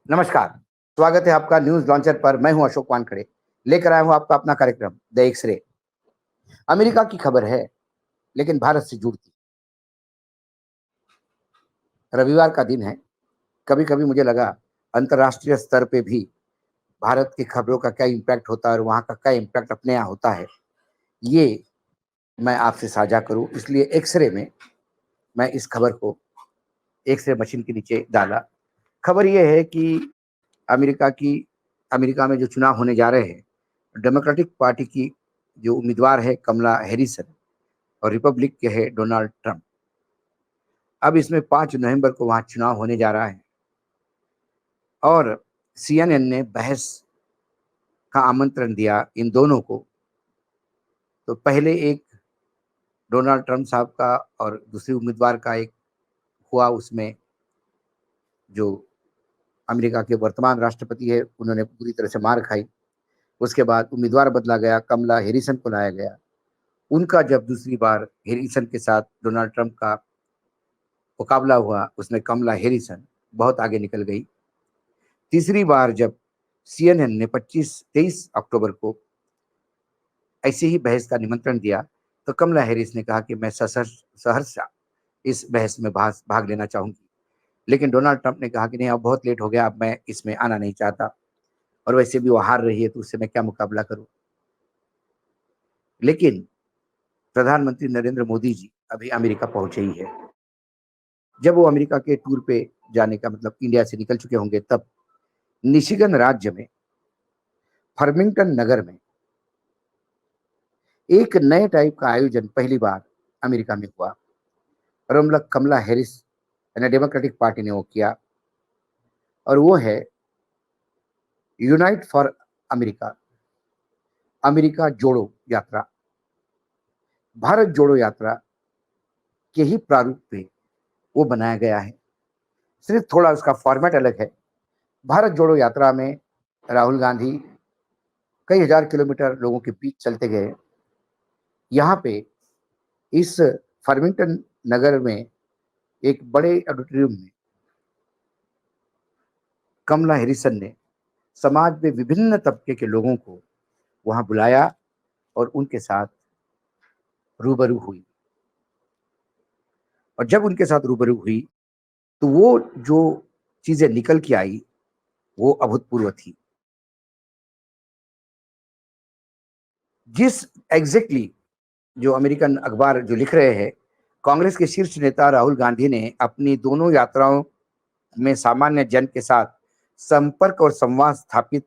नमस्कार। स्वागत है आपका न्यूज लॉन्चर पर। मैं हूं अशोक वानखड़े, लेकर आया हूं आपका अपना कार्यक्रम द एक्सरे। अमेरिका की खबर है, लेकिन भारत से जुड़ती। रविवार का दिन है। कभी कभी मुझे लगा अंतर्राष्ट्रीय स्तर पे भी भारत की खबरों का क्या इम्पैक्ट होता है और वहां का क्या इम्पैक्ट अपने यहाँ होता है, ये मैं आपसे साझा करूं। इसलिए एक्सरे में मैं इस खबर को एक्सरे मशीन के नीचे डाला। खबर यह है कि अमेरिका की अमेरिका में जो चुनाव होने जा रहे हैं, डेमोक्रेटिक पार्टी की जो उम्मीदवार है कमला हैरिसन, और रिपब्लिक के है डोनाल्ड ट्रंप। अब इसमें 5 नवंबर को वहां चुनाव होने जा रहा है और सीएनएन ने बहस का आमंत्रण दिया इन दोनों को। तो पहले एक डोनाल्ड ट्रंप साहब का और दूसरी उम्मीदवार का एक हुआ, उसमें जो अमेरिका के वर्तमान राष्ट्रपति है उन्होंने पूरी तरह से मार खाई। उसके बाद उम्मीदवार बदला गया, कमला हैरिसन को लाया गया। उनका जब दूसरी बार हैरिसन के साथ डोनाल्ड ट्रंप का मुकाबला हुआ, उसमें कमला हैरिसन बहुत आगे निकल गई। तीसरी बार जब सीएनएन ने 23 अक्टूबर को ऐसे ही बहस का निमंत्रण दिया, तो कमला हैरिस ने कहा कि मैं सहर्षा इस बहस में भाग लेना चाहूंगी। लेकिन डोनाल्ड ट्रंप ने कहा कि नहीं, अब बहुत लेट हो गया, अब मैं इसमें आना नहीं चाहता, और वैसे भी वो हार रही है तो उससे मैं क्या मुकाबला करूं। लेकिन प्रधानमंत्री नरेंद्र मोदी जी अभी अमेरिका पहुंचे ही है। जब वो अमेरिका के टूर पे जाने का मतलब इंडिया से निकल चुके होंगे, तब मिशिगन राज्य में फर्मिंगटन नगर में एक नए टाइप का आयोजन पहली बार अमेरिका में हुआ। और कमला हैरिस यानी डेमोक्रेटिक पार्टी ने वो किया, और वो है यूनाइट फॉर अमेरिका, अमेरिका जोड़ो यात्रा। भारत जोड़ो यात्रा के ही प्रारूप में वो बनाया गया है, सिर्फ थोड़ा उसका फॉर्मेट अलग है। भारत जोड़ो यात्रा में राहुल गांधी कई हजार किलोमीटर लोगों के बीच चलते गए। यहाँ पे इस फार्मिंगटन नगर में एक बड़े ऑडिटोरियम में कमला हैरिसन ने समाज में विभिन्न तबके के लोगों को वहां बुलाया और उनके साथ रूबरू हुई। और जब उनके साथ रूबरू हुई, तो वो जो चीजें निकल के आई वो अभूतपूर्व थी। जिस एग्जैक्टली जो अमेरिकन अखबार जो लिख रहे हैं, कांग्रेस के शीर्ष नेता राहुल गांधी ने अपनी दोनों यात्राओं में सामान्य जन के साथ संपर्क और संवाद स्थापित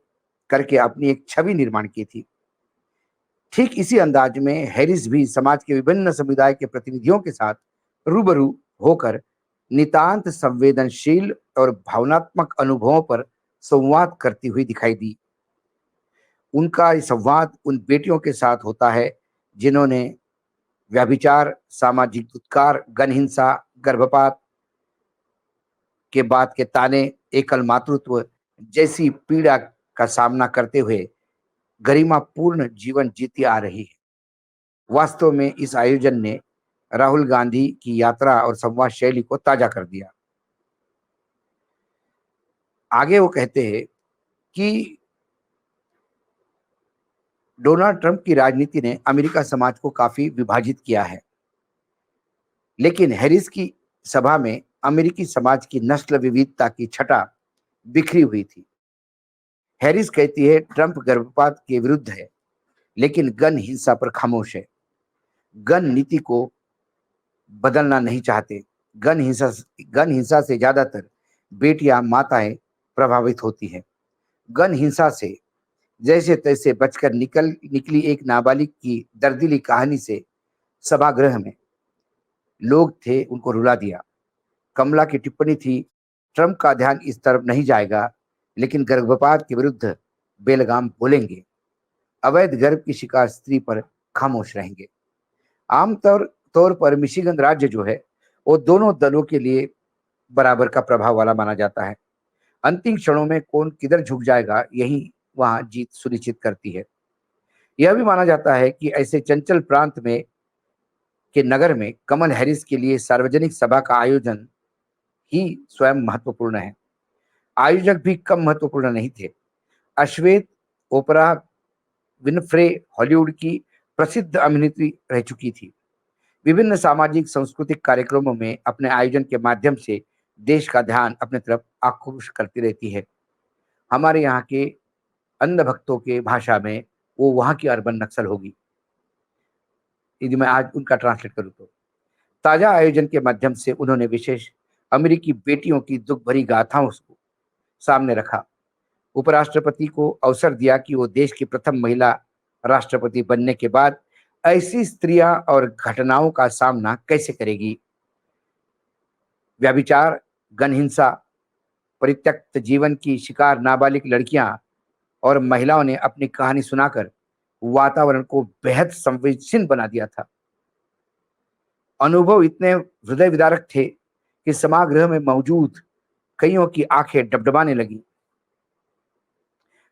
करके अपनी एक छवि निर्माण की थी। ठीक इसी अंदाज में हैरिस भी समाज के विभिन्न समुदाय के प्रतिनिधियों के साथ रूबरू होकर नितांत संवेदनशील और भावनात्मक अनुभवों पर संवाद करती हुई दिखाई दी। उनका ये संवाद उन बेटियों के साथ होता है जिन्होंने व्यभिचार, सामाजिक दुत्कार, गण हिंसा, गर्भपात के बाद के ताने, एकल मातृत्व जैसी पीड़ा का सामना करते हुए गरिमापूर्ण जीवन जीती आ रही है। वास्तव में इस आयोजन ने राहुल गांधी की यात्रा और संवाद शैली को ताजा कर दिया। आगे वो कहते हैं कि डोनाल्ड ट्रंप की राजनीति ने अमेरिका समाज को काफी विभाजित किया है, लेकिन हैरिस की सभा में अमेरिकी समाज की नस्ल विविधता की छटा बिखरी हुई थी। हैरिस कहती है ट्रंप गर्भपात के विरुद्ध है, लेकिन गन हिंसा पर खामोश है। गन नीति को बदलना नहीं चाहते। गन हिंसा से ज्यादातर बेटियां, माताएं प्रभावित होती हैं। गन हिंसा से जैसे तैसे बचकर निकली एक नाबालिग की दर्दीली कहानी से सभागृह में लोग थे उनको रुला दिया। कमला की टिप्पणी थी, ट्रंप का ध्यान इस तरफ नहीं जाएगा, लेकिन गर्भपात के विरुद्ध बेलगाम बोलेंगे। अवैध गर्भ की शिकार स्त्री पर खामोश रहेंगे। आमतौर तौर पर मिशिगन राज्य जो है वो दोनों दलों के लिए बराबर का प्रभाव वाला माना जाता है। अंतिम क्षणों में कौन किधर झुक जाएगा, यही वहां जीत सुनिश्चित करती है। यह भी माना जाता है कि ऐसे चंचल प्रांत में के नगर में कमल हैरिस के लिए सार्वजनिक सभा का आयोजन ही स्वयं महत्वपूर्ण है। आयोजक भी कम महत्वपूर्ण नहीं थे। अश्वेत ओपरा विनफ्रे हॉलीवुड की प्रसिद्ध अभिनेत्री रह चुकी थी। विभिन्न सामाजिक सांस्कृतिक कार्यक्रमों में अपने आयोजन के माध्यम से देश का ध्यान अपने तरफ आकृष्ट करती रहती है। हमारे यहाँ के अंध भक्तों के भाषा में वो वहाँ की अर्बन नक्सल होगी, यदि मैं आज उनका ट्रांसलेट करूँ तो। ताज़ा आयोजन के माध्यम से उन्होंने विशेष अमेरिकी बेटियों की दुख भरी गाथाओं को सामने रखा। उपराष्ट्रपति को अवसर दिया कि वो देश की प्रथम महिला राष्ट्रपति बनने के बाद ऐसी स्त्रियां और घटनाओं का सामना कैसे करेगी। व्यभिचार, गण हिंसा, परित्यक्त जीवन की शिकार नाबालिग लड़कियां और महिलाओं ने अपनी कहानी सुनाकर वातावरण को बेहद संवेदनशील बना दिया था। अनुभव इतने हृदय विदारक थे कि सभागृह में मौजूद कईयों की आंखें डबडबाने लगी।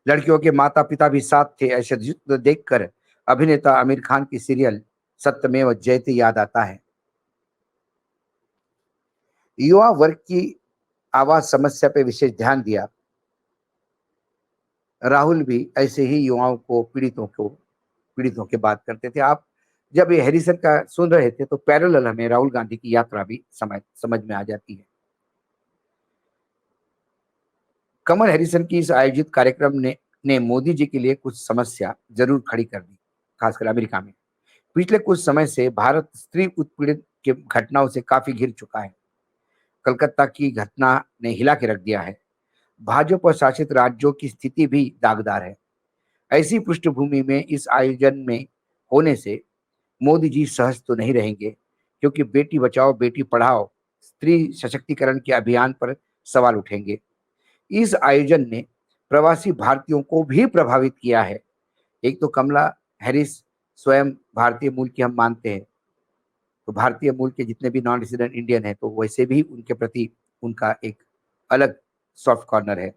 लड़कियों के माता पिता भी साथ थे। ऐसे दृश्य देखकर अभिनेता आमिर खान की सीरियल सत्यमेव जयते याद आता है। युवा वर्ग की आवाज समस्या पे विशेष ध्यान दिया। राहुल भी ऐसे ही युवाओं को पीड़ितों की बात करते थे। आप जब ये हैरिसन का सुन रहे थे तो पैरेलल हमें राहुल गांधी की यात्रा भी समझ में आ जाती है। कमल हैरिसन की इस आयोजित कार्यक्रम ने मोदी जी के लिए कुछ समस्या जरूर खड़ी कर दी, खासकर अमेरिका में। पिछले कुछ समय से भारत स्त्री उत्पीड़न के घटनाओं से काफी घिर चुका है। कलकत्ता की घटना ने हिला के रख दिया है। भाजपा शासित राज्यों की स्थिति भी दागदार है। ऐसी पृष्ठभूमि में इस आयोजन में होने से मोदी जी सहज तो नहीं रहेंगे, क्योंकि बेटी बचाओ बेटी पढ़ाओ स्त्री सशक्तिकरण के अभियान पर सवाल उठेंगे। इस आयोजन ने प्रवासी भारतीयों को भी प्रभावित किया है। एक तो कमला हैरिस स्वयं भारतीय मूल की हम मानते हैं, तो भारतीय मूल के जितने भी नॉन रेजिडेंट इंडियन है तो वैसे भी उनके प्रति उनका एक अलग सॉफ्ट कॉर्नर है।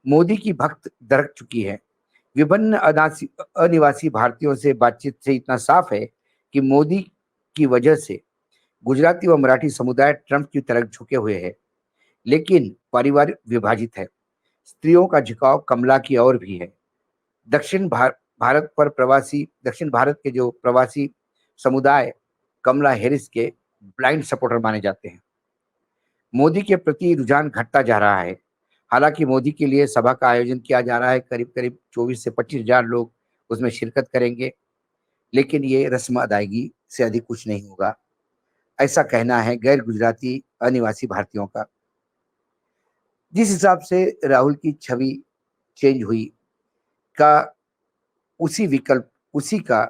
मोदी की भक्त दरक चुकी है। विभिन्न अनिवासी भारतीयों से बातचीत से इतना साफ है कि मोदी की वजह से गुजराती व मराठी समुदाय ट्रंप की तरफ झुके हुए हैं, लेकिन परिवार विभाजित है। स्त्रियों का झुकाव कमला की ओर भी है। दक्षिण भारत के जो प्रवासी समुदाय कमला हैरिस के ब्लाइंड सपोर्टर माने जाते हैं। मोदी के प्रति रुझान घटता जा रहा है। हालांकि मोदी के लिए सभा का आयोजन किया जा रहा है, करीब करीब 24 से 25,000 लोग उसमें शिरकत करेंगे, लेकिन ये रस्म अदायगी से अधिक कुछ नहीं होगा, ऐसा कहना है गैर गुजराती अनिवासी भारतीयों का। जिस हिसाब से राहुल की छवि चेंज हुई का उसी का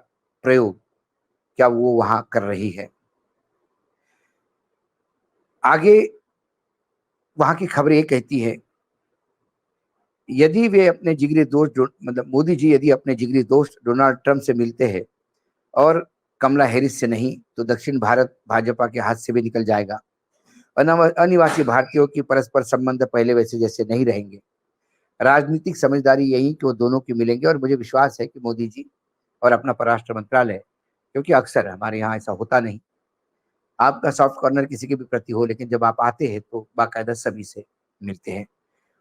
प्रयोग क्या वो वहां कर रही है। आगे वहां की खबर ये कहती है, यदि वे अपने जिगरी दोस्त मतलब मोदी जी यदि अपने जिगरी दोस्त डोनाल्ड ट्रंप से मिलते हैं और कमला हैरिस से नहीं, तो दक्षिण भारत भाजपा के हाथ से भी निकल जाएगा। अनिवासी भारतीयों की परस्पर संबंध पहले वैसे जैसे नहीं रहेंगे। राजनीतिक समझदारी यही कि वो दोनों की मिलेंगे, और मुझे विश्वास है कि मोदी जी और अपना परराष्ट्र मंत्रालय, क्योंकि अक्सर हमारे यहाँ ऐसा होता नहीं, आपका सॉफ्ट कॉर्नर किसी के भी प्रति हो, लेकिन जब आप आते हैं तो बाकायदा सभी से मिलते हैं।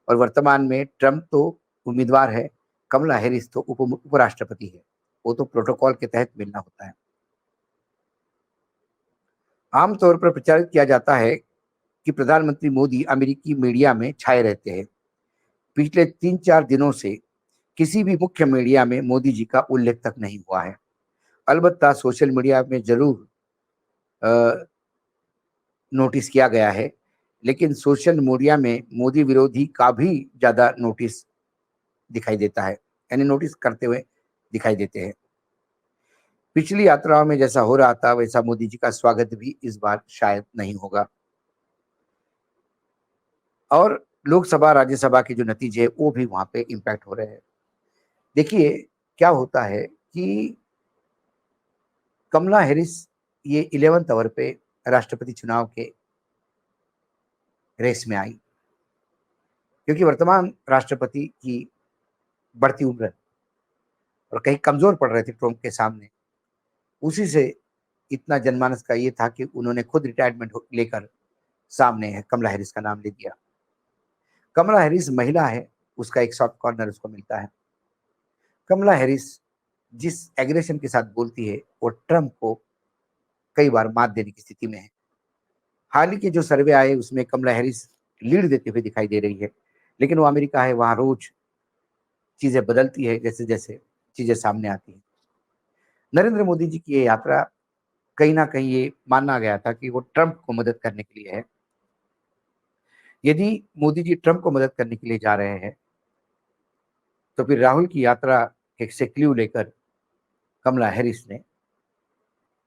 और वर्तमान में ट्रंप तो उम्मीदवार है, कमला हैरिस तो उपराष्ट्रपति है, वो तो प्रोटोकॉल के तहत मिलना होता है। आमतौर पर प्रचारित किया जाता है कि प्रधानमंत्री मोदी अमेरिकी मीडिया में छाए रहते हैं। पिछले 3-4 दिनों से किसी भी मुख्य मीडिया में मोदी जी का उल्लेख तक नहीं हुआ है। अलबत्ता सोशल मीडिया में जरूर नोटिस किया गया है, लेकिन सोशल मीडिया में मोदी विरोधी का भी ज्यादा नोटिस दिखाई देता है, यानी नोटिस करते हुए दिखाई देते हैं। पिछली यात्राओं में जैसा हो रहा था वैसा मोदी जी का स्वागत भी इस बार शायद नहीं होगा। और लोकसभा राज्यसभा के जो नतीजे है वो भी वहां पे इम्पैक्ट हो रहे हैं। देखिए क्या होता है कि कमला हैरिस ये 11th आवर पे राष्ट्रपति चुनाव के रेस में आई, क्योंकि वर्तमान राष्ट्रपति की बढ़ती उम्र और कहीं कमजोर पड़ रहे थे ट्रंप के सामने, उसी से इतना जनमानस का ये था कि उन्होंने खुद रिटायरमेंट लेकर सामने है कमला हैरिस का नाम ले दिया। कमला हैरिस महिला है, उसका एक सॉफ्ट कॉर्नर उसको मिलता है। कमला हैरिस जिस एग्रेशन के साथ बोलती है, वो ट्रंप को कई बार मात देने की स्थिति में है। हाल ही के जो सर्वे आए उसमें कमला हैरिस लीड देते हुए दिखाई दे रही है, लेकिन वो अमेरिका है, वहां रोज चीजें बदलती है जैसे जैसे चीजें सामने आती हैं। नरेंद्र मोदी जी की ये यात्रा कहीं ना कहीं ये माना गया था कि वो ट्रंप को मदद करने के लिए है। यदि मोदी जी ट्रंप को मदद करने के लिए जा रहे हैं, तो फिर राहुल की यात्रा एक से क्ल्यू लेकर कमला हैरिस ने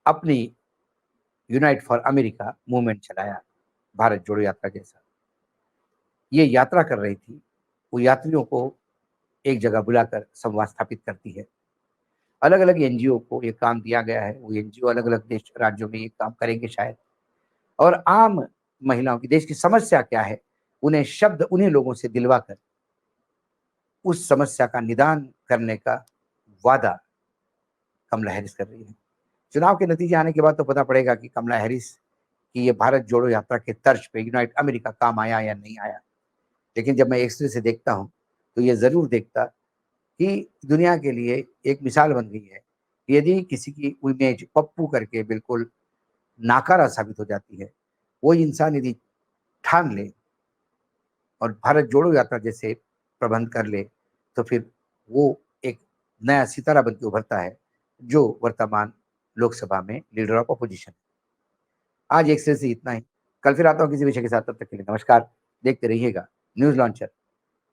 अपनी यूनाइट फॉर अमेरिका मूवमेंट चलाया, भारत जोड़ो यात्रा जैसा। ये यात्रा कर रही थी, वो यात्रियों को एक जगह बुलाकर संवाद स्थापित करती है। अलग अलग एनजीओ को ये काम दिया गया है, वो एनजीओ अलग अलग देश राज्यों में ये काम करेंगे शायद। और आम महिलाओं की देश की समस्या क्या है, उन्हें शब्द उन्हीं लोगों से दिलवा कर उस समस्या का निदान करने का वादा कमला हैरिस कर रही है। चुनाव के नतीजे आने के बाद तो पता पड़ेगा कि कमला हैरिस की ये भारत जोड़ो यात्रा के तर्ज पे यूनाइट अमेरिका काम आया या नहीं आया। लेकिन जब मैं एक्सरे से देखता हूँ, तो ये जरूर देखता कि दुनिया के लिए एक मिसाल बन गई है। यदि किसी की इमेज पप्पू करके बिल्कुल नाकारा साबित हो जाती है, वो इंसान यदि ठान ले और भारत जोड़ो यात्रा जैसे प्रबंध कर ले, तो फिर वो एक नया सितारा बन के उभरता है, जो वर्तमान लोकसभा में लीडर ऑफ अपोजिशन। आज एक्सरे से इतना ही। कल फिर आता हूँ किसी विषय के साथ, तब तक के लिए नमस्कार। देखते रहिएगा न्यूज लॉन्चर।